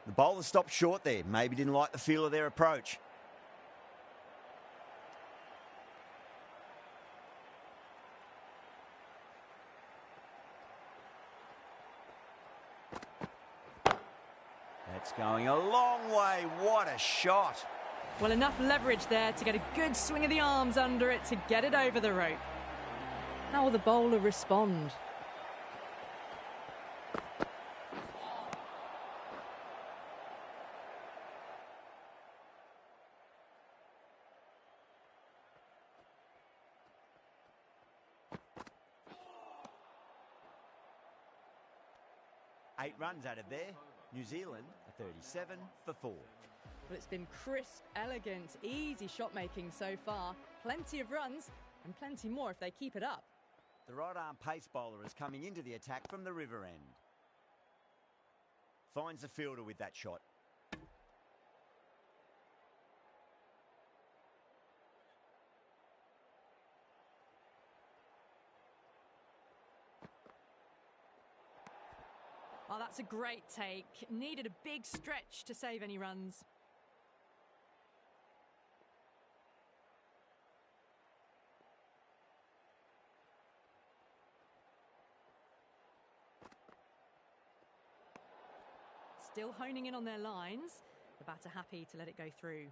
The bowler stopped short there. Maybe didn't like the feel of their approach. That's going a long way. What a shot. Well, enough leverage there to get a good swing of the arms under it to get it over the rope. How will the bowler respond? Eight runs out of there. New Zealand are 37 for 4. Well, it's been crisp, elegant, easy shot making so far. Plenty of runs and plenty more if they keep it up. The right arm pace bowler is coming into the attack from the river end. Finds the fielder with that shot. Oh, that's a great take. Needed a big stretch to save any runs. Still honing in on their lines. The batter happy to let it go through.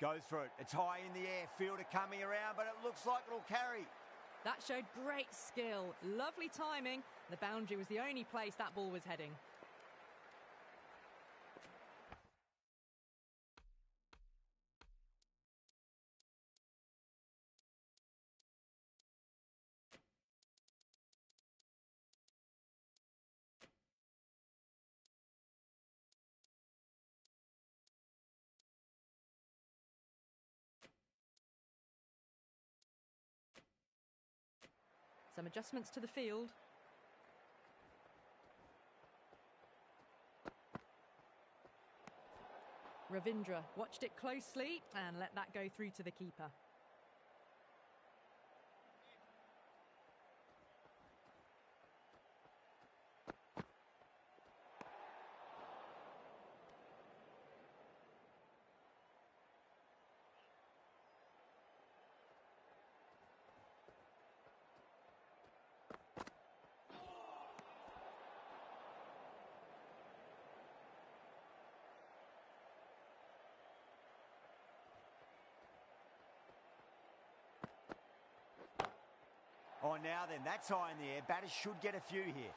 Goes for it. It's high in the air. Fielder coming around, but it looks like it'll carry. That showed great skill. Lovely timing. The boundary was the only place that ball was heading. Some adjustments to the field. Ravindra watched it closely and let that go through to the keeper. Oh, now then, that's high in the air. Batters should get a few here.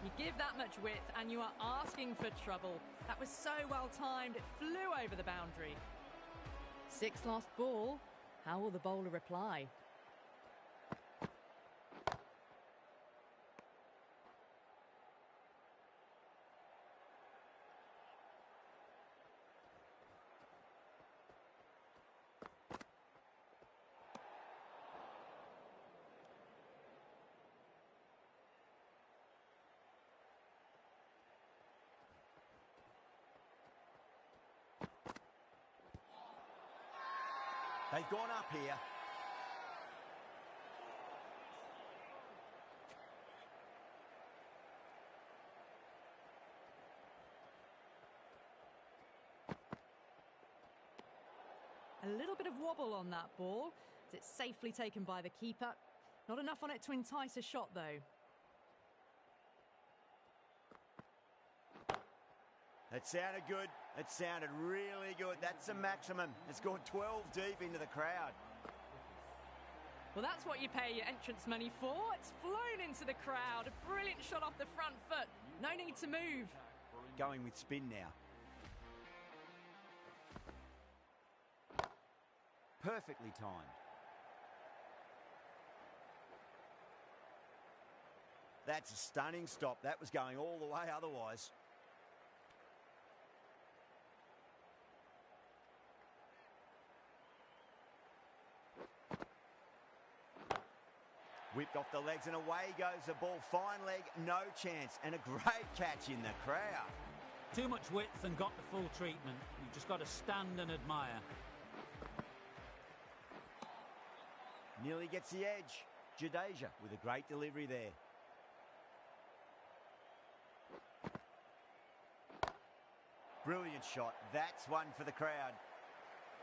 You give that much width and you are asking for trouble. That was so well timed, it flew over the boundary. 6th last ball. How will the bowler reply? They've gone up here. A little bit of wobble on that ball. It's safely taken by the keeper. Not enough on it to entice a shot, though. That sounded good. It sounded really good. That's the maximum. It's gone 12 deep into the crowd. Well, that's what you pay your entrance money for. It's flown into the crowd. A brilliant shot off the front foot. No need to move. Going with spin now. Perfectly timed. That's a stunning stop. That was going all the way otherwise. Whipped off the legs and away goes the ball. Fine leg, no chance. And a great catch in the crowd. Too much width and got the full treatment. You've just got to stand and admire. Nearly gets the edge. Jadeja with a great delivery there. Brilliant shot. That's one for the crowd.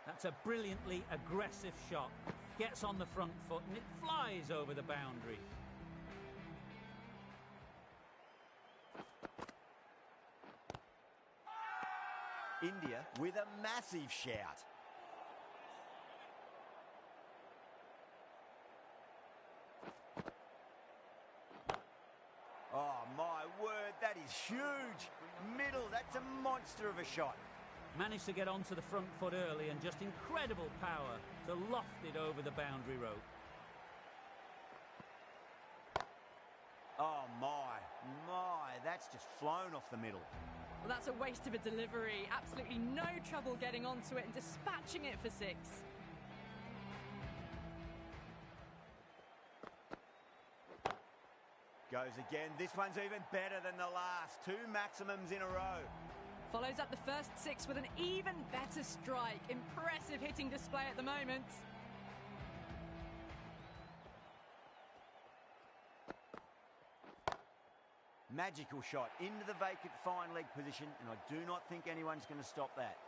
That's a brilliantly aggressive shot. Gets on the front foot and it flies over the boundary. India with a massive shout. Oh, my word, that is huge. Middle, that's a monster of a shot. Managed to get onto the front foot early and just incredible power to loft it over the boundary rope. Oh, my, that's just flown off the middle. Well, that's a waste of a delivery. Absolutely no trouble getting onto it and dispatching it for 6. Goes again. This one's even better than the last. 2 maximums in a row. Follows up the first 6 with an even better strike. Impressive hitting display at the moment. Magical shot into the vacant fine leg position, and I do not think anyone's going to stop that.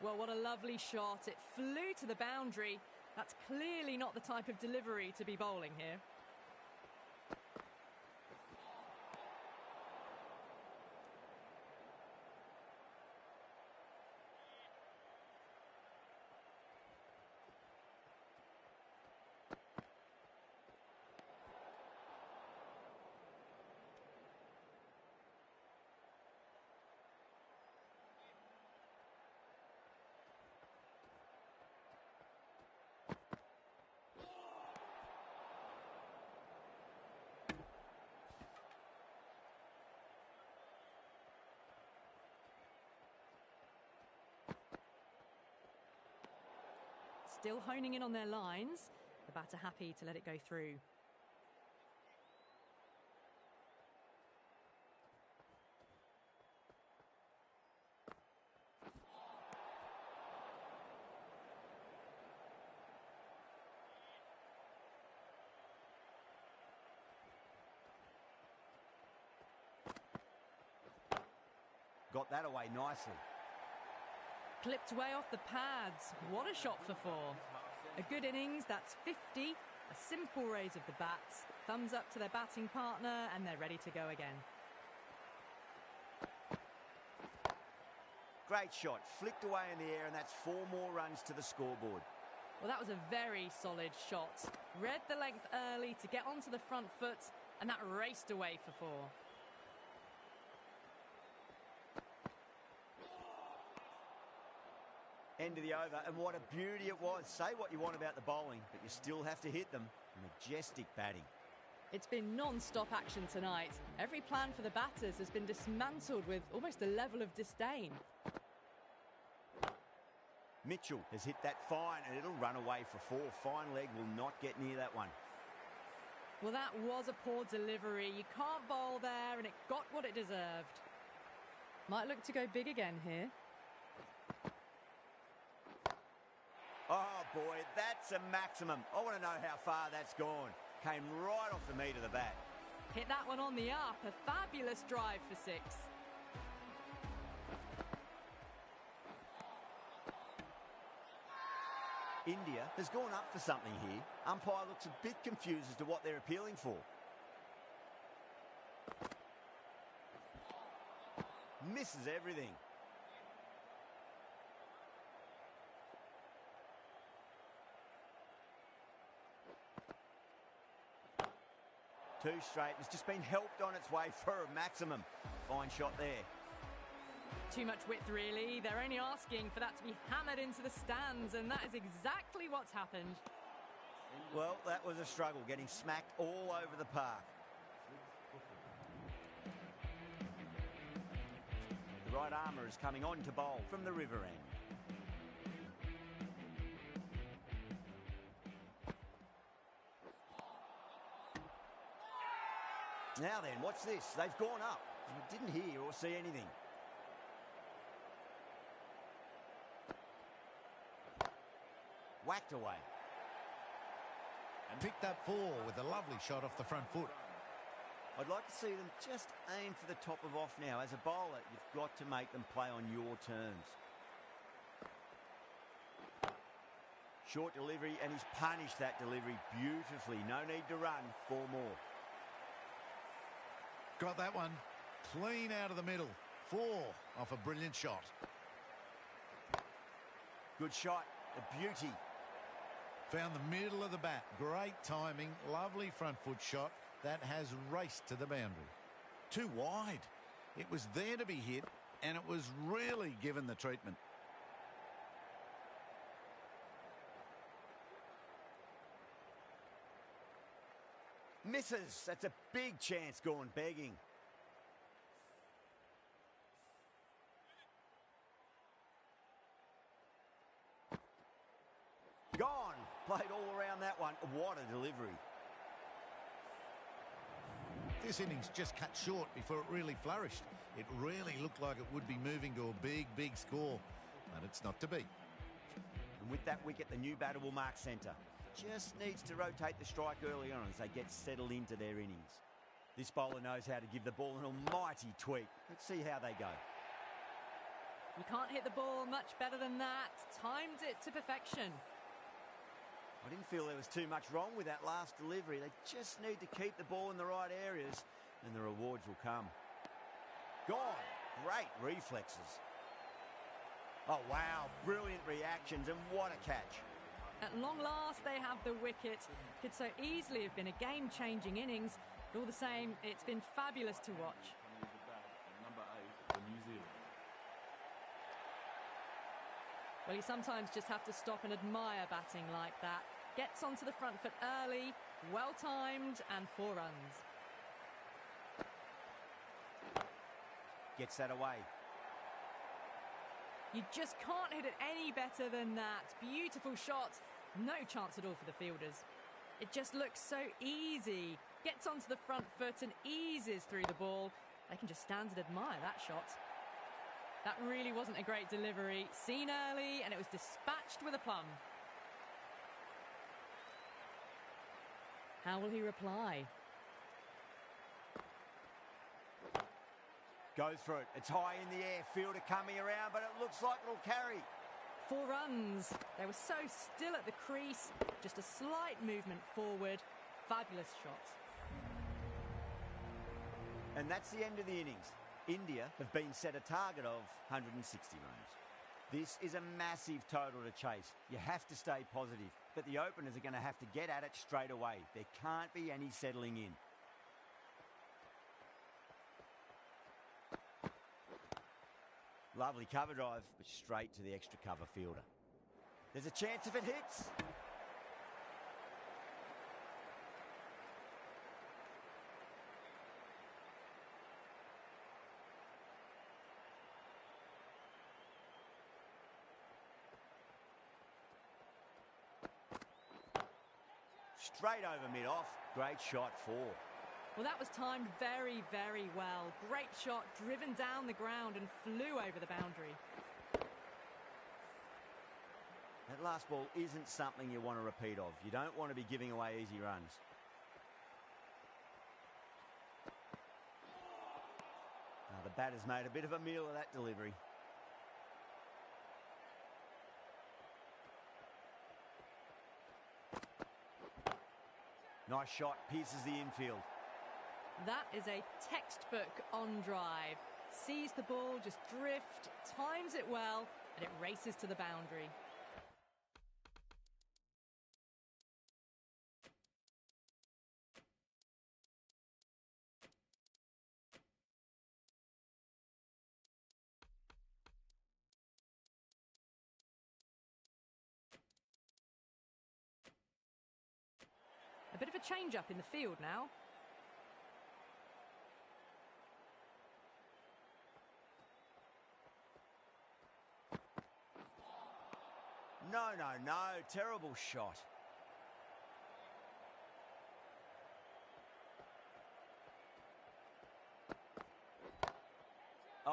Well, what a lovely shot. It flew to the boundary. That's clearly not the type of delivery to be bowling here. Still honing in on their lines. The batter happy to let it go through. Got that away nicely. Clipped way off the pads. What a shot for 4. A good innings, that's 50. A simple raise of the bats. Thumbs up to their batting partner and they're ready to go again. Great shot. Flicked away in the air and that's 4 more runs to the scoreboard. Well, that was a very solid shot. Read the length early to get onto the front foot and that raced away for 4. End of the over, and what a beauty it was. Say what you want about the bowling, but you still have to hit them. Majestic batting. It's been non-stop action tonight. Every plan for the batters has been dismantled with almost a level of disdain. Mitchell has hit that fine, and it'll run away for 4. Fine leg will not get near that one. Well, that was a poor delivery. You can't bowl there, and it got what it deserved. Might look to go big again here. Oh, boy, that's a maximum. I want to know how far that's gone. Came right off the meat of the bat. Hit that one on the up. A fabulous drive for 6. India has gone up for something here. Umpire looks a bit confused as to what they're appealing for. Misses everything. Too straight. It's just been helped on its way for a maximum. Fine shot there. Too much width, really. They're only asking for that to be hammered into the stands, and that is exactly what's happened. Well, that was a struggle, getting smacked all over the park. The right armour is coming on to bowl from the river end. Now then, watch this. They've gone up. I didn't hear or see anything. Whacked away. And picked up 4 with a lovely shot off the front foot. I'd like to see them just aim for the top of off now. As a bowler, you've got to make them play on your terms. Short delivery, and he's punished that delivery beautifully. No need to run. 4 more. Got that one. Clean out of the middle. 4 off a brilliant shot. Good shot. A beauty. Found the middle of the bat. Great timing. Lovely front foot shot. That has raced to the boundary. Too wide. It was there to be hit, and it was really given the treatment. Misses. That's a big chance going begging. Gone. Played all around that one. What a delivery. This innings just cut short before it really flourished. It really looked like it would be moving to a big, big score, but it's not to be. And with that wicket, the new batter will mark centre. Just needs to rotate the strike early on as they get settled into their innings. This bowler knows how to give the ball an almighty tweak. Let's see how they go. You can't hit the ball much better than that. Timed it to perfection. I didn't feel there was too much wrong with that last delivery. They just need to keep the ball in the right areas and the rewards will come. Gone. Great reflexes. Oh, wow. Brilliant reactions and what a catch. At long last, they have the wicket. Could so easily have been a game-changing innings, but all the same, it's been fabulous to watch. Number 8 for New Zealand. Well, you sometimes just have to stop and admire batting like that. Gets onto the front foot early, well-timed, and 4 runs. Gets that away. You just can't hit it any better than that. Beautiful shot. No chance at all for the fielders. It just looks so easy. Gets onto the front foot and eases through the ball. They can just stand and admire that shot. That really wasn't a great delivery. Seen early, and it was dispatched with a plum. How will he reply? Goes for it. It's high in the air. Fielder coming around, but it looks like it'll carry. 4 runs. They were so still at the crease. Just a slight movement forward. Fabulous shot. And that's the end of the innings. India have been set a target of 160 runs. This is a massive total to chase. You have to stay positive, but the openers are going to have to get at it straight away. There can't be any settling in. Lovely cover drive, but straight to the extra cover fielder. There's a chance if it hits. Straight over mid-off. Great shot 4. Well, that was timed very, very well. Great shot, driven down the ground and flew over the boundary. That last ball isn't something you want to repeat of. You don't want to be giving away easy runs. Now, the batter's made a bit of a meal of that delivery. Nice shot, pierces the infield. That is a textbook on drive. Sees the ball just drift, times it well, and it races to the boundary. A bit of a change-up in the field now. No, no, no. Terrible shot.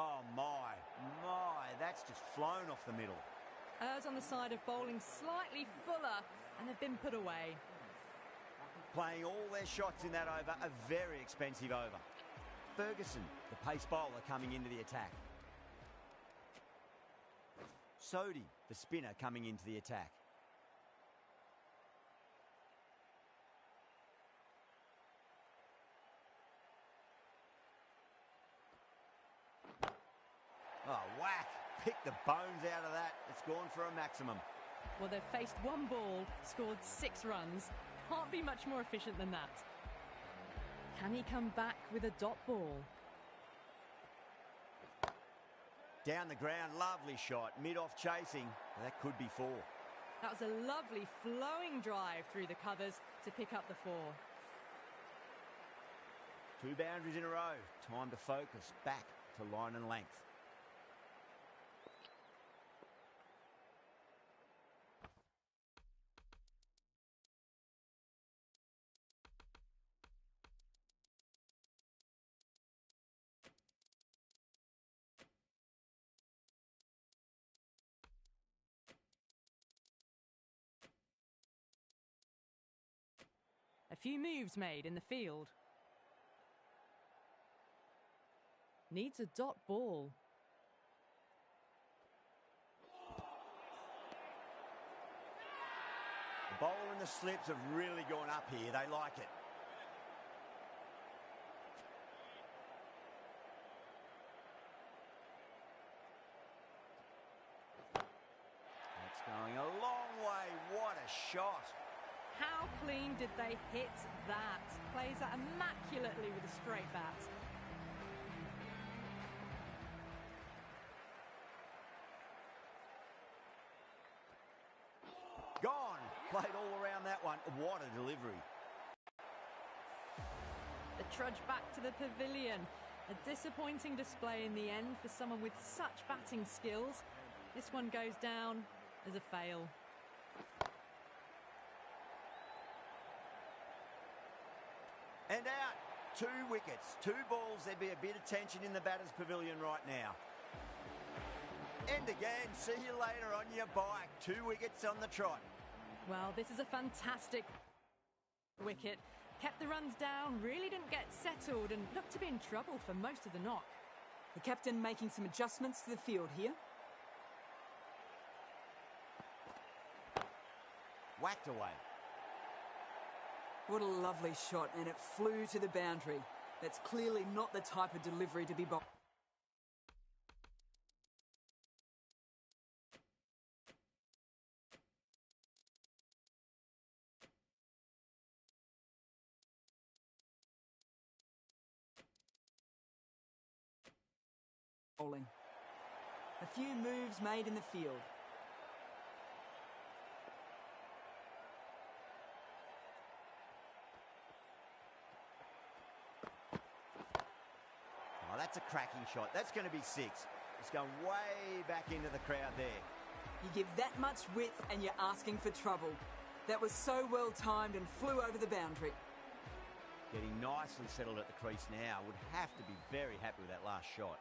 Oh, my, that's just flown off the middle. Errs on the side of bowling slightly fuller, and they've been put away. Playing all their shots in that over, a very expensive over. Ferguson, the pace bowler, coming into the attack. Sodhi, the spinner, coming into the attack. Oh, whack. Pick the bones out of that. It's gone for a maximum. Well, they've faced one ball, scored 6 runs. Can't be much more efficient than that. Can he come back with a dot ball? Down the ground, lovely shot. Mid-off chasing. That could be 4. That was a lovely flowing drive through the covers to pick up the 4. 2 boundaries in a row. Time to focus. Back to line and length. A few moves made in the field. Needs a dot ball. The bowler and the slips have really gone up here. They like it. That's going a long way. What a shot. How clean did they hit that? Plays that immaculately with a straight bat. Gone. Played all around that one. What a delivery. The trudge back to the pavilion. A disappointing display in the end for someone with such batting skills. This one goes down as a fail. And out. 2 wickets. 2 balls. There'd be a bit of tension in the batter's pavilion right now. And again. See you later on your bike. 2 wickets on the trot. Well, this is a fantastic wicket. Kept the runs down, really didn't get settled and looked to be in trouble for most of the knock. The captain making some adjustments to the field here. Whacked away. What a lovely shot, and it flew to the boundary. That's clearly not the type of delivery to be bowled. A few moves made in the field. Oh, that's a cracking shot. That's going to be 6. It's going way back into the crowd there. You give that much width and you're asking for trouble. That was so well timed and flew over the boundary. Getting nicely settled at the crease now. Would have to be very happy with that last shot.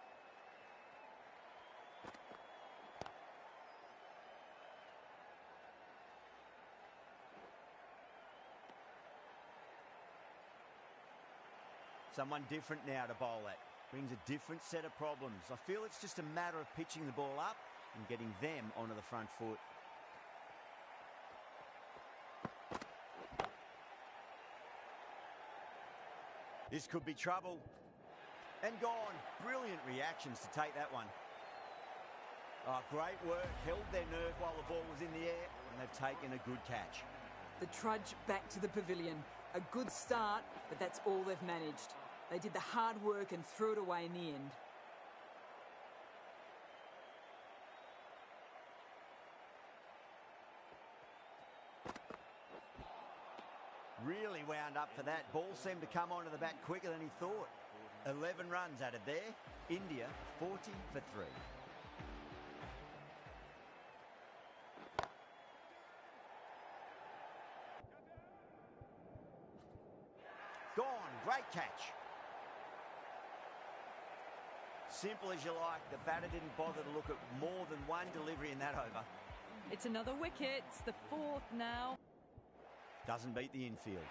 Someone different now to bowl at. Brings a different set of problems. I feel it's just a matter of pitching the ball up and getting them onto the front foot. This could be trouble. And gone. Brilliant reactions to take that one. Oh, great work. Held their nerve while the ball was in the air, and they've taken a good catch. The trudge back to the pavilion. A good start, but that's all they've managed. They did the hard work and threw it away in the end. Really wound up for that. Ball seemed to come onto the bat quicker than he thought. 11 runs added there. India 40 for 3. Gone. Great catch. Simple as you like. The batter didn't bother to look at more than one delivery in that over. It's another wicket, the fourth now. Doesn't beat the infield.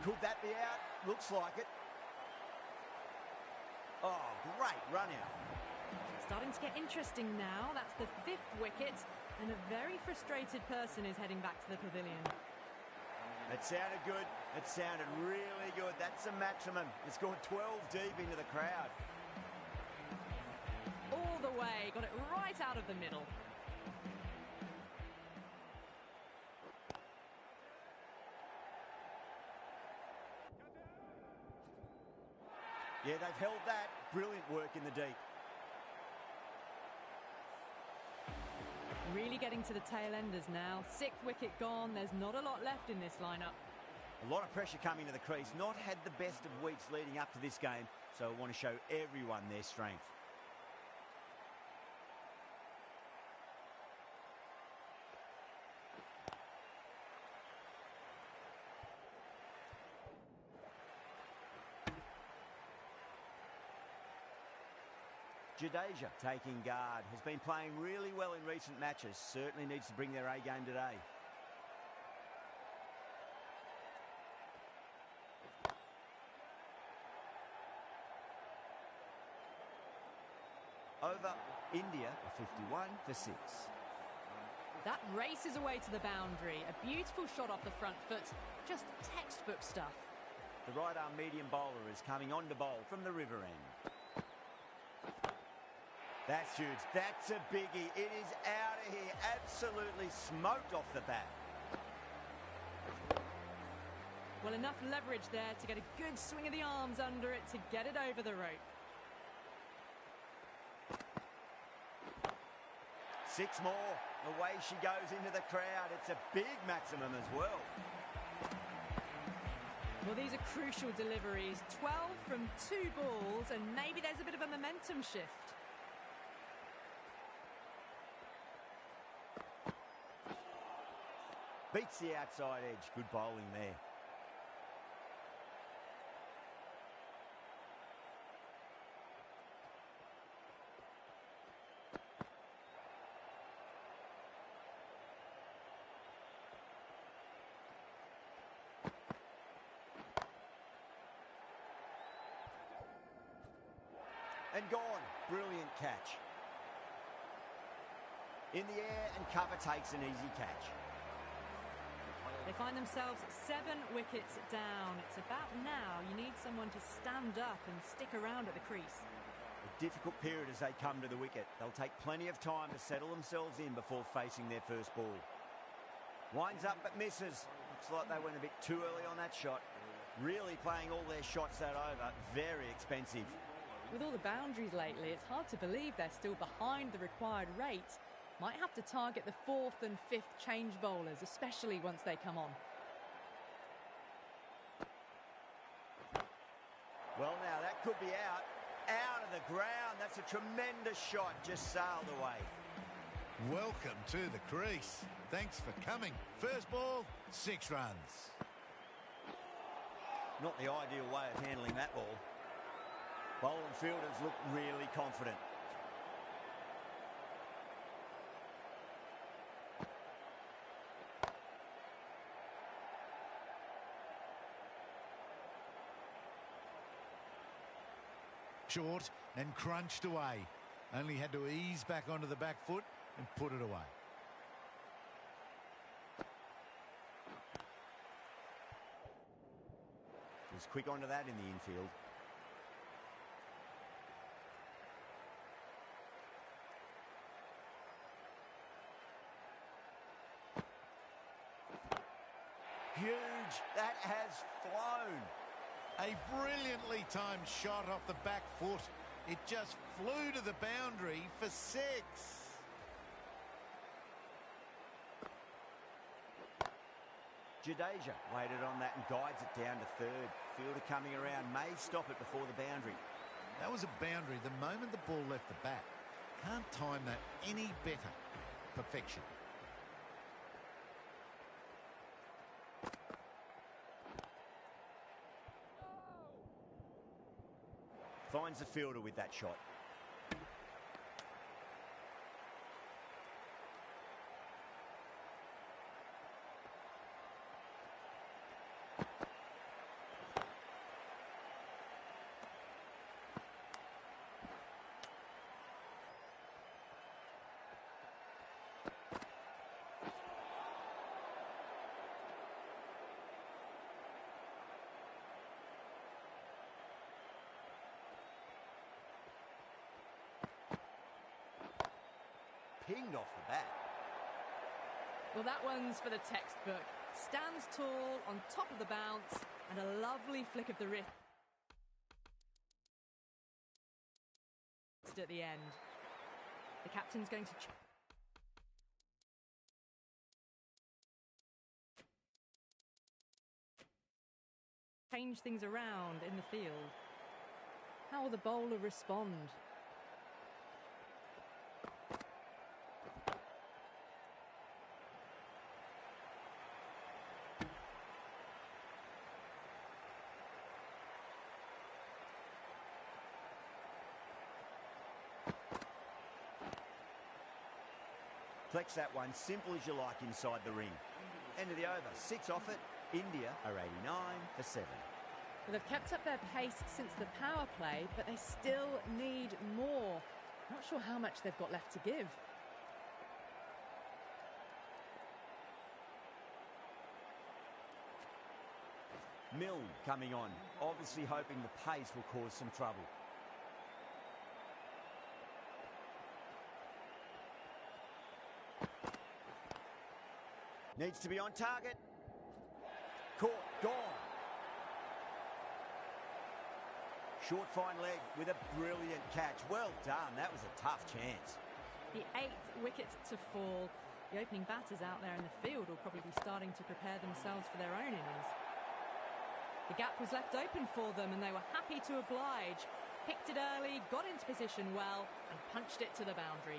Could that be out? Looks like it. Oh, great run out. Starting to get interesting now. That's the fifth wicket, and a very frustrated person is heading back to the pavilion. It sounded good. It sounded really good. That's the maximum. It's gone 12 deep into the crowd. All the way, got it right out of the middle. Yeah, they've held that. Brilliant work in the deep. Really getting to the tail enders now. Sixth wicket gone. There's not a lot left in this lineup. A lot of pressure coming to the crease. Not had the best of weeks leading up to this game, so I want to show everyone their strength. Jadeja taking guard, has been playing really well in recent matches, certainly needs to bring their A game today. Over India, a 51 for 6. That races away to the boundary. A beautiful shot off the front foot, just textbook stuff. The right arm medium bowler is coming on to bowl from the river end. That's huge. That's a biggie. It is out of here. Absolutely smoked off the bat. Well, enough leverage there to get a good swing of the arms under it to get it over the rope. 6 more. Away she goes into the crowd. It's a big maximum as well. Well, these are crucial deliveries. 12 from 2 balls, and maybe there's a bit of a momentum shift. Beats the outside edge. Good bowling there. And gone. Brilliant catch. In the air, and cover takes an easy catch. They find themselves 7 wickets down. It's about now you need someone to stand up and stick around at the crease. A difficult period as they come to the wicket. They'll take plenty of time to settle themselves in before facing their first ball. Winds up but misses. Looks like they went a bit too early on that shot. Really playing all their shots that over. Very expensive. With all the boundaries lately, it's hard to believe they're still behind the required rate. Might have to target the 4th and 5th change bowlers, especially once they come on. Well, now that could be out. Out of the ground. That's a tremendous shot. Just sailed away. Welcome to the crease. Thanks for coming. First ball, 6 runs. Not the ideal way of handling that ball. Bowling fielders look really confident. Short and crunched away. Only had to ease back onto the back foot and put it away. Was quick onto that in the infield. Huge. That has flown. A brilliantly timed shot off the back foot. It just flew to the boundary for 6. Jadeja waited on that and guides it down to 3rd. Fielder coming around may stop it before the boundary. That was a boundary the moment the ball left the bat. Can't time that any better. Perfection. Finds the fielder with that shot. pinged off the bat. Well, that one's for the textbook. Stands tall on top of the bounce and a lovely flick of the wrist at the end. The captain's going to change things around in the field. How will the bowler respond? Flex that one simple as you like inside the ring. End of the over. 6 off it. India are 89 for 7. Well, they've kept up their pace since the power play, but they still need more. Not sure how much they've got left to give. Milne coming on, obviously hoping the pace will cause some trouble. Needs to be on target. Caught, gone. Short fine leg with a brilliant catch. Well done, that was a tough chance. The 8th wicket to fall. The opening batters out there in the field will probably be starting to prepare themselves for their own innings. The gap was left open for them and they were happy to oblige. Picked it early, got into position well and punched it to the boundary.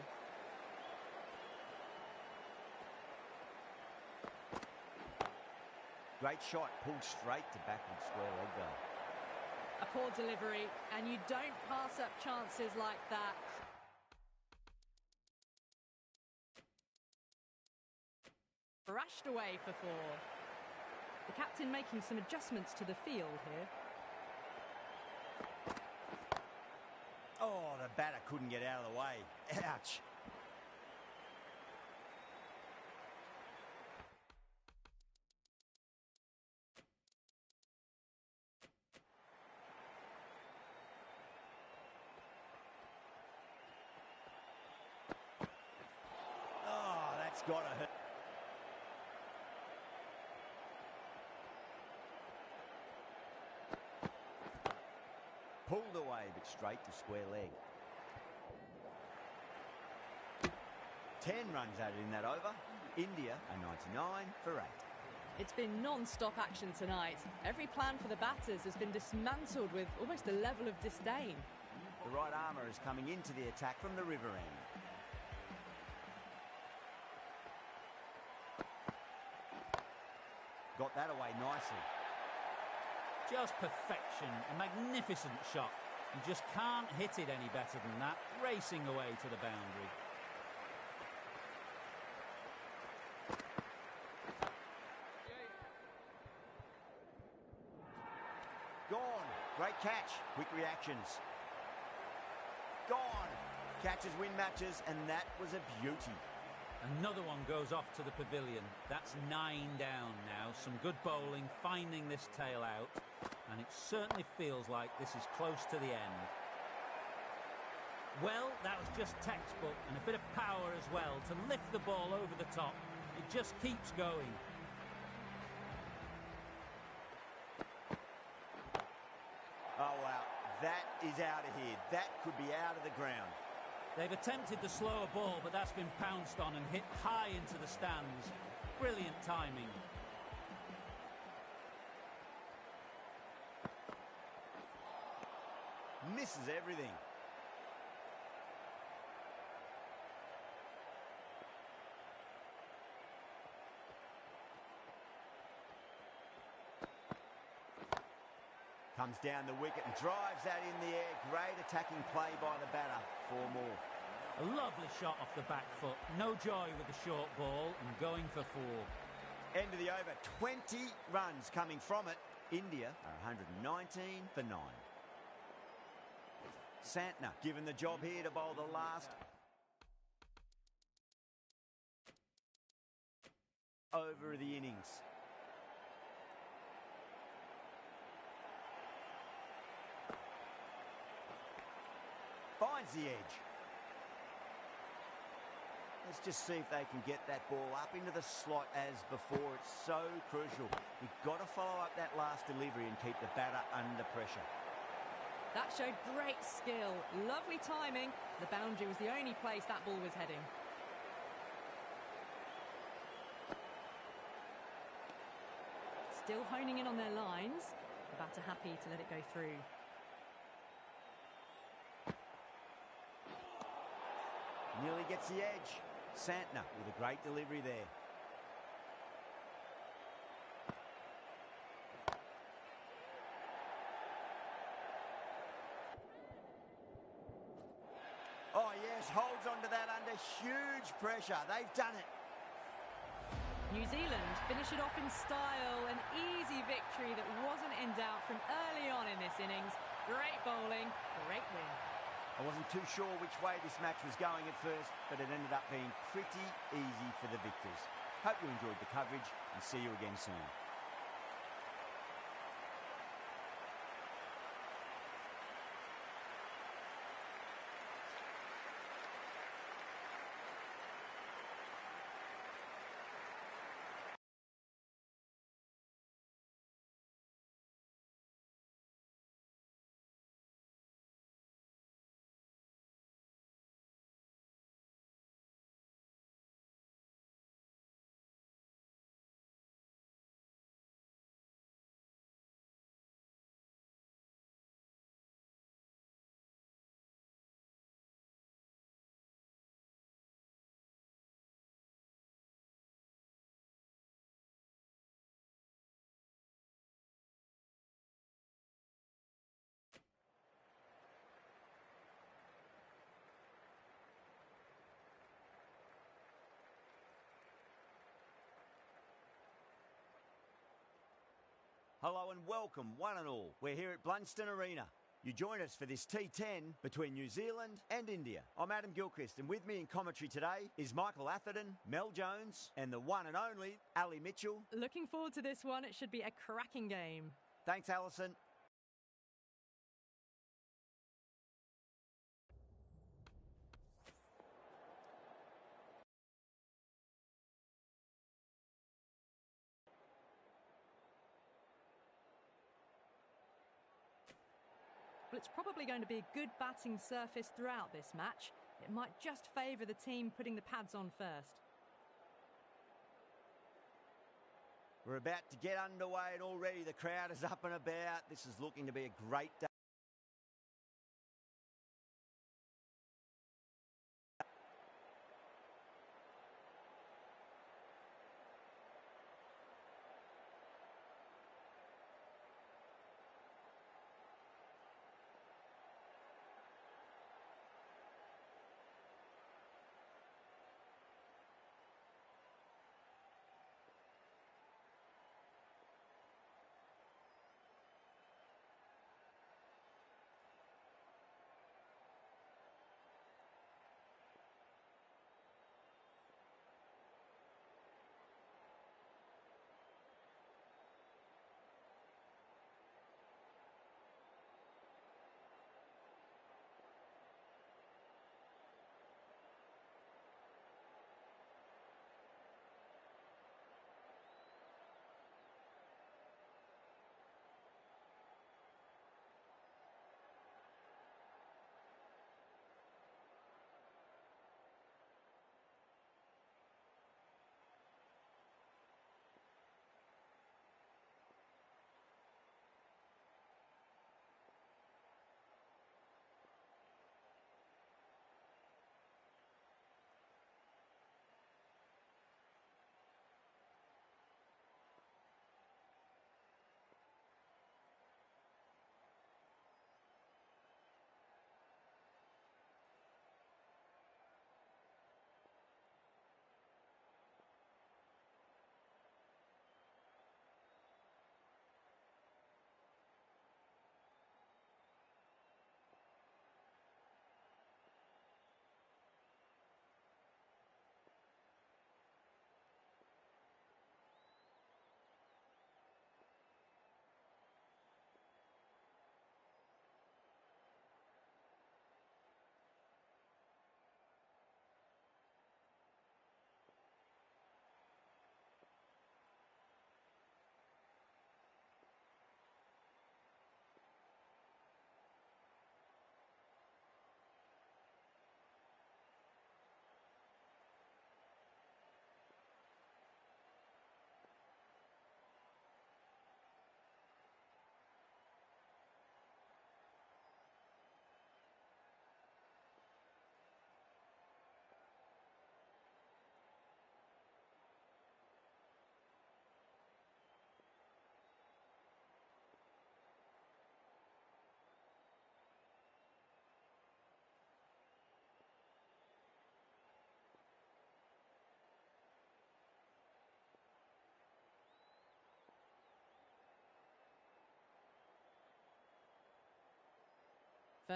Great shot, pulled straight to backward square leg though. A poor delivery, and you don't pass up chances like that. Brushed away for 4. The captain making some adjustments to the field here. Oh, the batter couldn't get out of the way. Ouch. Got to hurt. Pulled away, but straight to square leg. 10 runs added in that over. India are 99 for 8. It's been non-stop action tonight. Every plan for the batters has been dismantled with almost a level of disdain. The right armour is coming into the attack from the river end. Got that away nicely. Just perfection, a magnificent shot. You just can't hit it any better than that, racing away to the boundary. Gone. Great catch. Quick reactions. Gone. Catches win matches, and that was a beauty. Another one goes off to the pavilion. That's 9 down now. Some good bowling, finding this tail out. And it certainly feels like this is close to the end. Well, that was just textbook and a bit of power as well to lift the ball over the top. It just keeps going. Oh, wow. That is out of here. That could be out of the ground. They've attempted the slower ball, but that's been pounced on and hit high into the stands. Brilliant timing. Misses everything. Comes down the wicket and drives that in the air. Great attacking play by the batter. 4 more. A lovely shot off the back foot. No joy with the short ball and going for 4. End of the over. 20 runs coming from it. India are 119 for 9. Santner given the job here to bowl the last over of the innings. Finds the edge. Let's just see if they can get that ball up into the slot as before. It's so crucial. You've got to follow up that last delivery and keep the batter under pressure. That showed great skill. Lovely timing. The boundary was the only place that ball was heading. Still honing in on their lines. The batter happy to let it go through. Nearly gets the edge. Santner with a great delivery there. Oh yes, holds on to that under huge pressure. They've done it. New Zealand finish it off in style. An easy victory that wasn't in doubt from early on in this innings. Great bowling, great win. I wasn't too sure which way this match was going at first, but it ended up being pretty easy for the victors. Hope you enjoyed the coverage and see you again soon. Hello and welcome, one and all. We're here at Blunston Arena. You join us for this T10 between New Zealand and India. I'm Adam Gilchrist, and with me in commentary today is Michael Atherton, Mel Jones, and the one and only Ali Mitchell. Looking forward to this one. It should be a cracking game. Thanks, Alison. Well, it's probably going to be a good batting surface throughout this match. It might just favour the team putting the pads on first. We're about to get underway and already the crowd is up and about. This is looking to be a great day.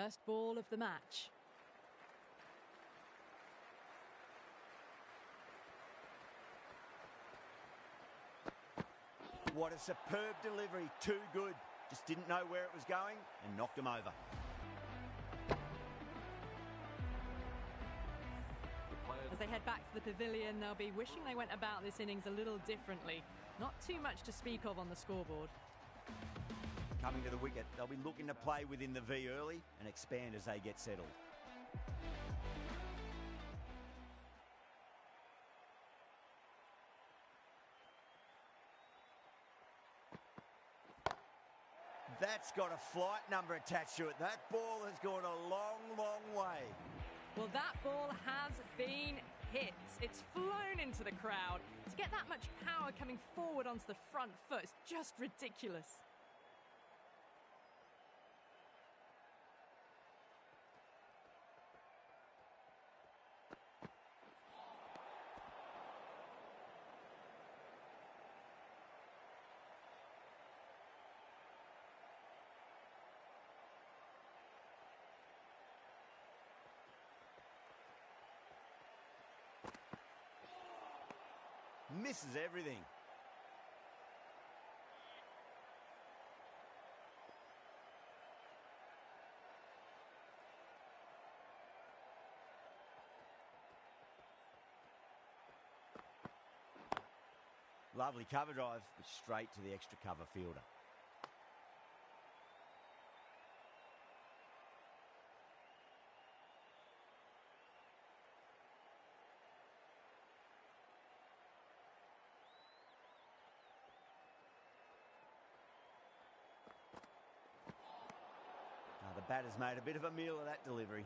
First ball of the match. What a superb delivery, too good. Just didn't know where it was going and knocked him over. As they head back to the pavilion, they'll be wishing they went about this innings a little differently. Not too much to speak of on the scoreboard. Coming to the wicket, they'll be looking to play within the V early and expand as they get settled. That's got a flight number attached to it. That ball has gone a long, long way. Well, that ball has been hit. It's flown into the crowd. To get that much power coming forward onto the front foot is just ridiculous. Misses everything. Lovely cover drive, but straight to the extra cover fielder. The batter's made a bit of a meal of that delivery.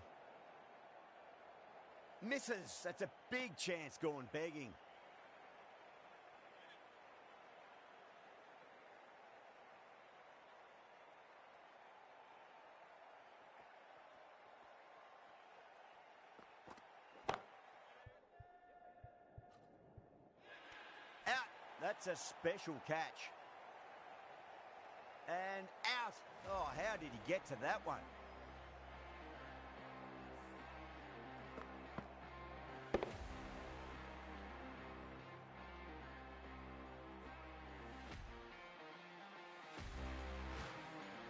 Misses. That's a big chance gone begging. Out. That's a special catch. And out. Oh, how did he get to that one?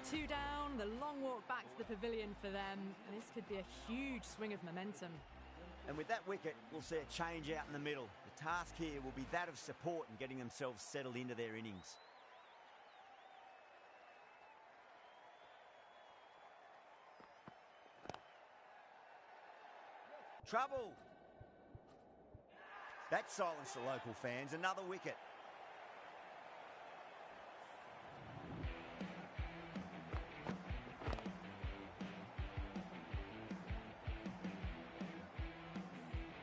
Two down, the long walk back to the pavilion for them, and this could be a huge swing of momentum. And with that wicket, we'll see a change out in the middle. The task here will be that of support and getting themselves settled into their innings. Trouble. That silenced the local fans. Another wicket.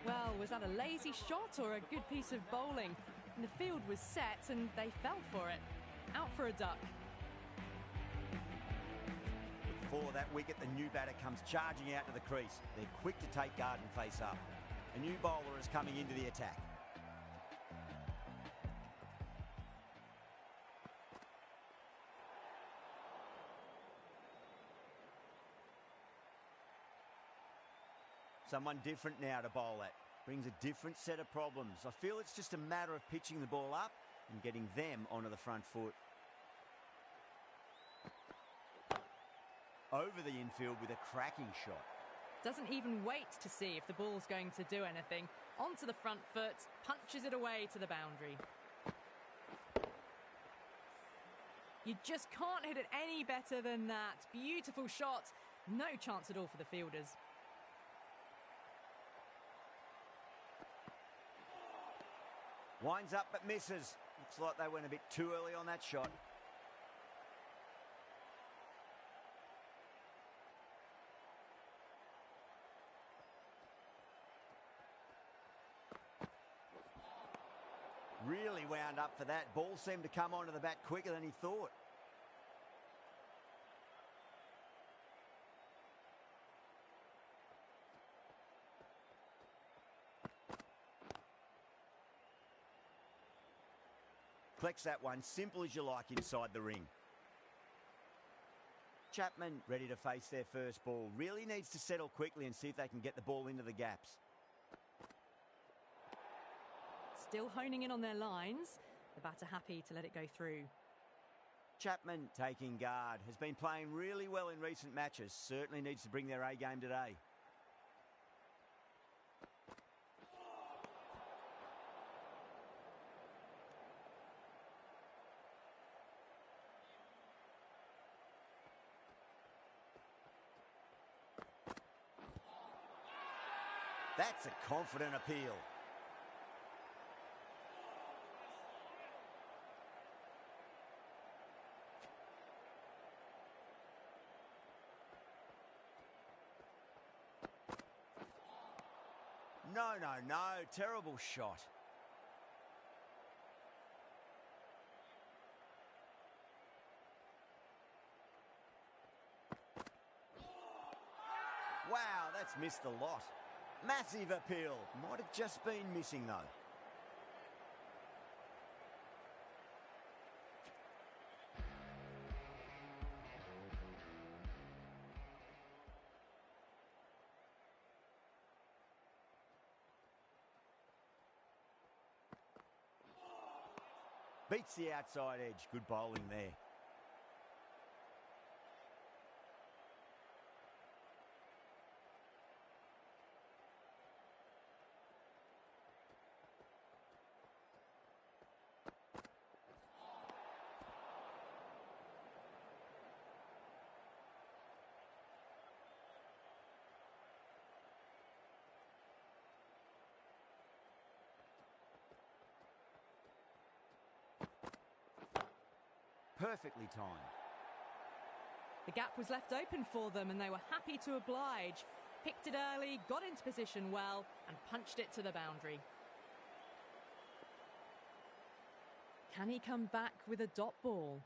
Well, was that a lazy shot or a good piece of bowling? And the field was set and they fell for it. Out for a duck. Before that wicket, the new batter comes charging out to the crease. They're quick to take guard and face up. A new bowler is coming into the attack. Someone different now to bowl at. Brings a different set of problems. I feel it's just a matter of pitching the ball up and getting them onto the front foot. Over the infield with a cracking shot. Doesn't even wait to see if the ball's going to do anything. Onto the front foot, punches it away to the boundary. You just can't hit it any better than that. Beautiful shot. No chance at all for the fielders. Winds up but misses. Looks like they went a bit too early on that shot. Really wound up for that. Ball seemed to come onto the bat quicker than he thought. Collects that one, simple as you like, inside the ring. Chapman ready to face their first ball. Really needs to settle quickly and see if they can get the ball into the gaps. Still honing in on their lines. The batter happy to let it go through. Chapman taking guard. Has been playing really well in recent matches. Certainly needs to bring their A game today. That's a confident appeal. No. Terrible shot. Wow, that's missed a lot. Massive appeal. Might have just been missing, though. Beats the outside edge. Good bowling there. Perfectly timed. The gap was left open for them and they were happy to oblige. Picked it early, got into position well and punched it to the boundary. Can he come back with a dot ball?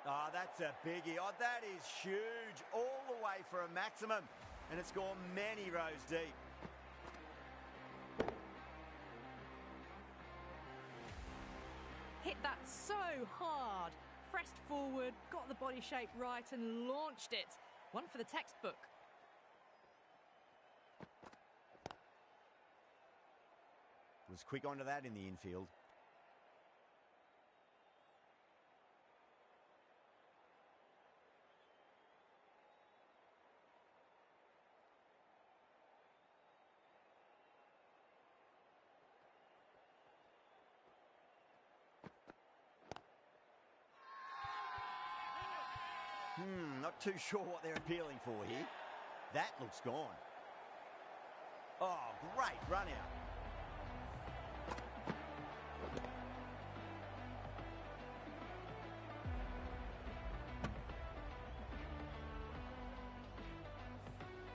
Oh, that's a biggie. Oh, that is huge. All the way for a maximum. And it's gone many rows deep. Hit that so hard. Pressed forward, got the body shape right and launched it. One for the textbook. Was quick onto that in the infield. Not too sure what they're appealing for here. That looks gone. Oh, great run out.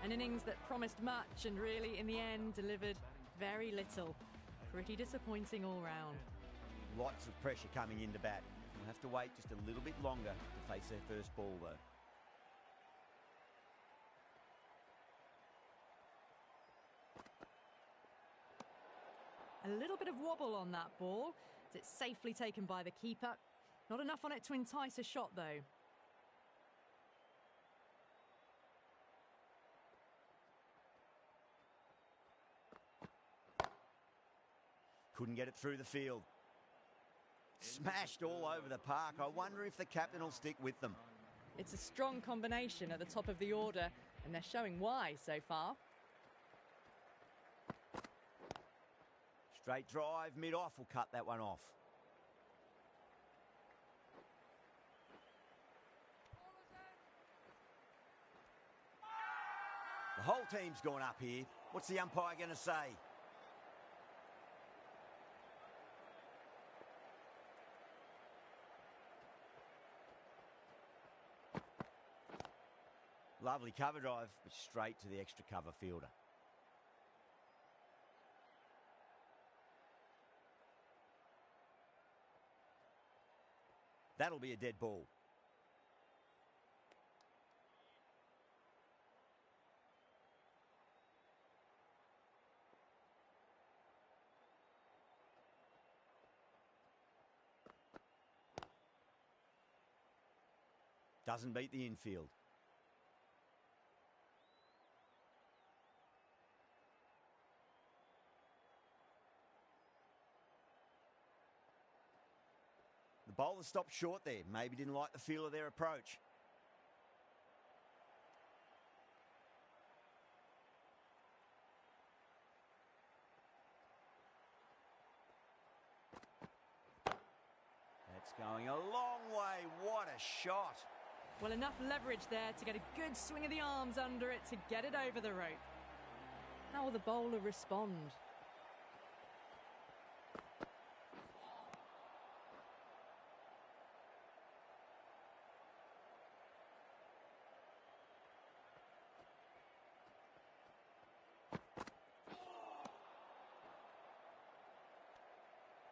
An innings that promised much and really, in the end, delivered very little. Pretty disappointing all round. Lots of pressure coming into bat. We'll have to wait just a little bit longer to face their first ball, though. A little bit of wobble on that ball. It's safely taken by the keeper. Not enough on it to entice a shot, though. Couldn't get it through the field. Smashed all over the park. I wonder if the captain will stick with them. It's a strong combination at the top of the order, and they're showing why so far. Straight drive, mid-off will cut that one off. The whole team's gone up here. What's the umpire going to say? Lovely cover drive, but straight to the extra cover fielder. That'll be a dead ball. Doesn't beat the infield. The bowler stopped short there. Maybe didn't like the feel of their approach. That's going a long way. What a shot. Well, enough leverage there to get a good swing of the arms under it to get it over the rope. How will the bowler respond?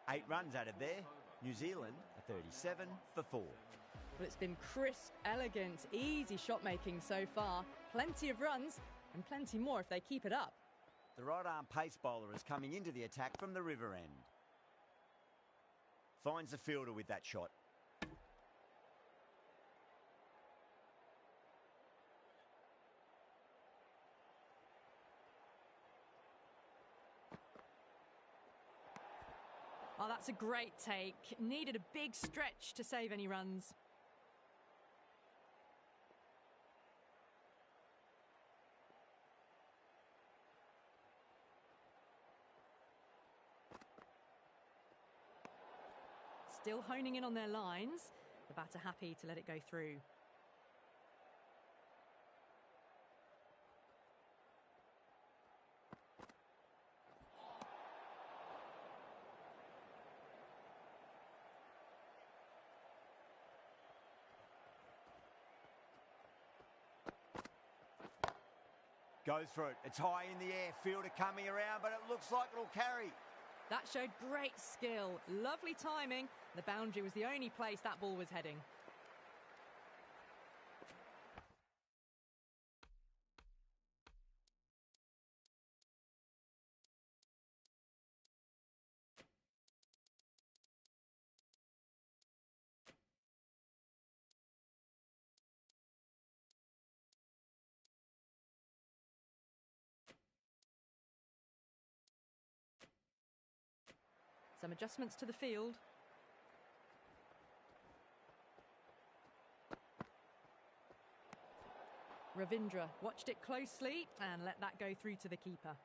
Eight runs added there. New Zealand are 37 for 4. Well, it's been crisp, elegant, easy shot making so far. Plenty of runs and plenty more if they keep it up. The right arm pace bowler is coming into the attack from the river end. Finds the fielder with that shot. Oh, that's a great take. Needed a big stretch to save any runs. Still honing in on their lines. The batter happy to let it go through. Goes for it. It's high in the air. Fielder coming around, but it looks like it'll carry. That showed great skill. Lovely timing. The boundary was the only place that ball was heading. Some adjustments to the field. Ravindra watched it closely and let that go through to the keeper.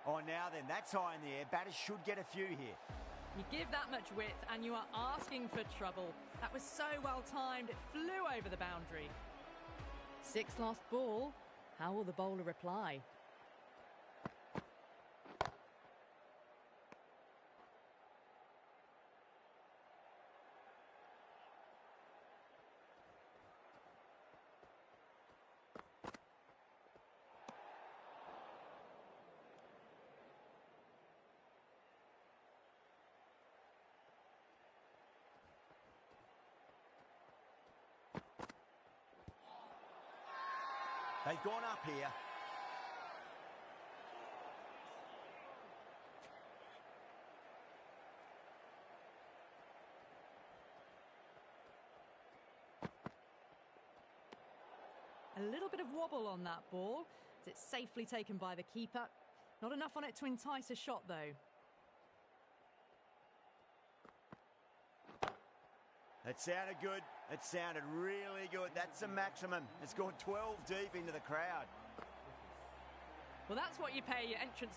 Oh, now then, that's high in the air. Batters should get a few here. You give that much width and you are asking for trouble. That was so well timed, it flew over the boundary. 6th last ball. How will the bowler reply? They've gone up here. A little bit of wobble on that ball. It's safely taken by the keeper. Not enough on it to entice a shot, though. That sounded good. It sounded really good. That's the maximum. It's gone 12 deep into the crowd. Well, that's what you pay your entrance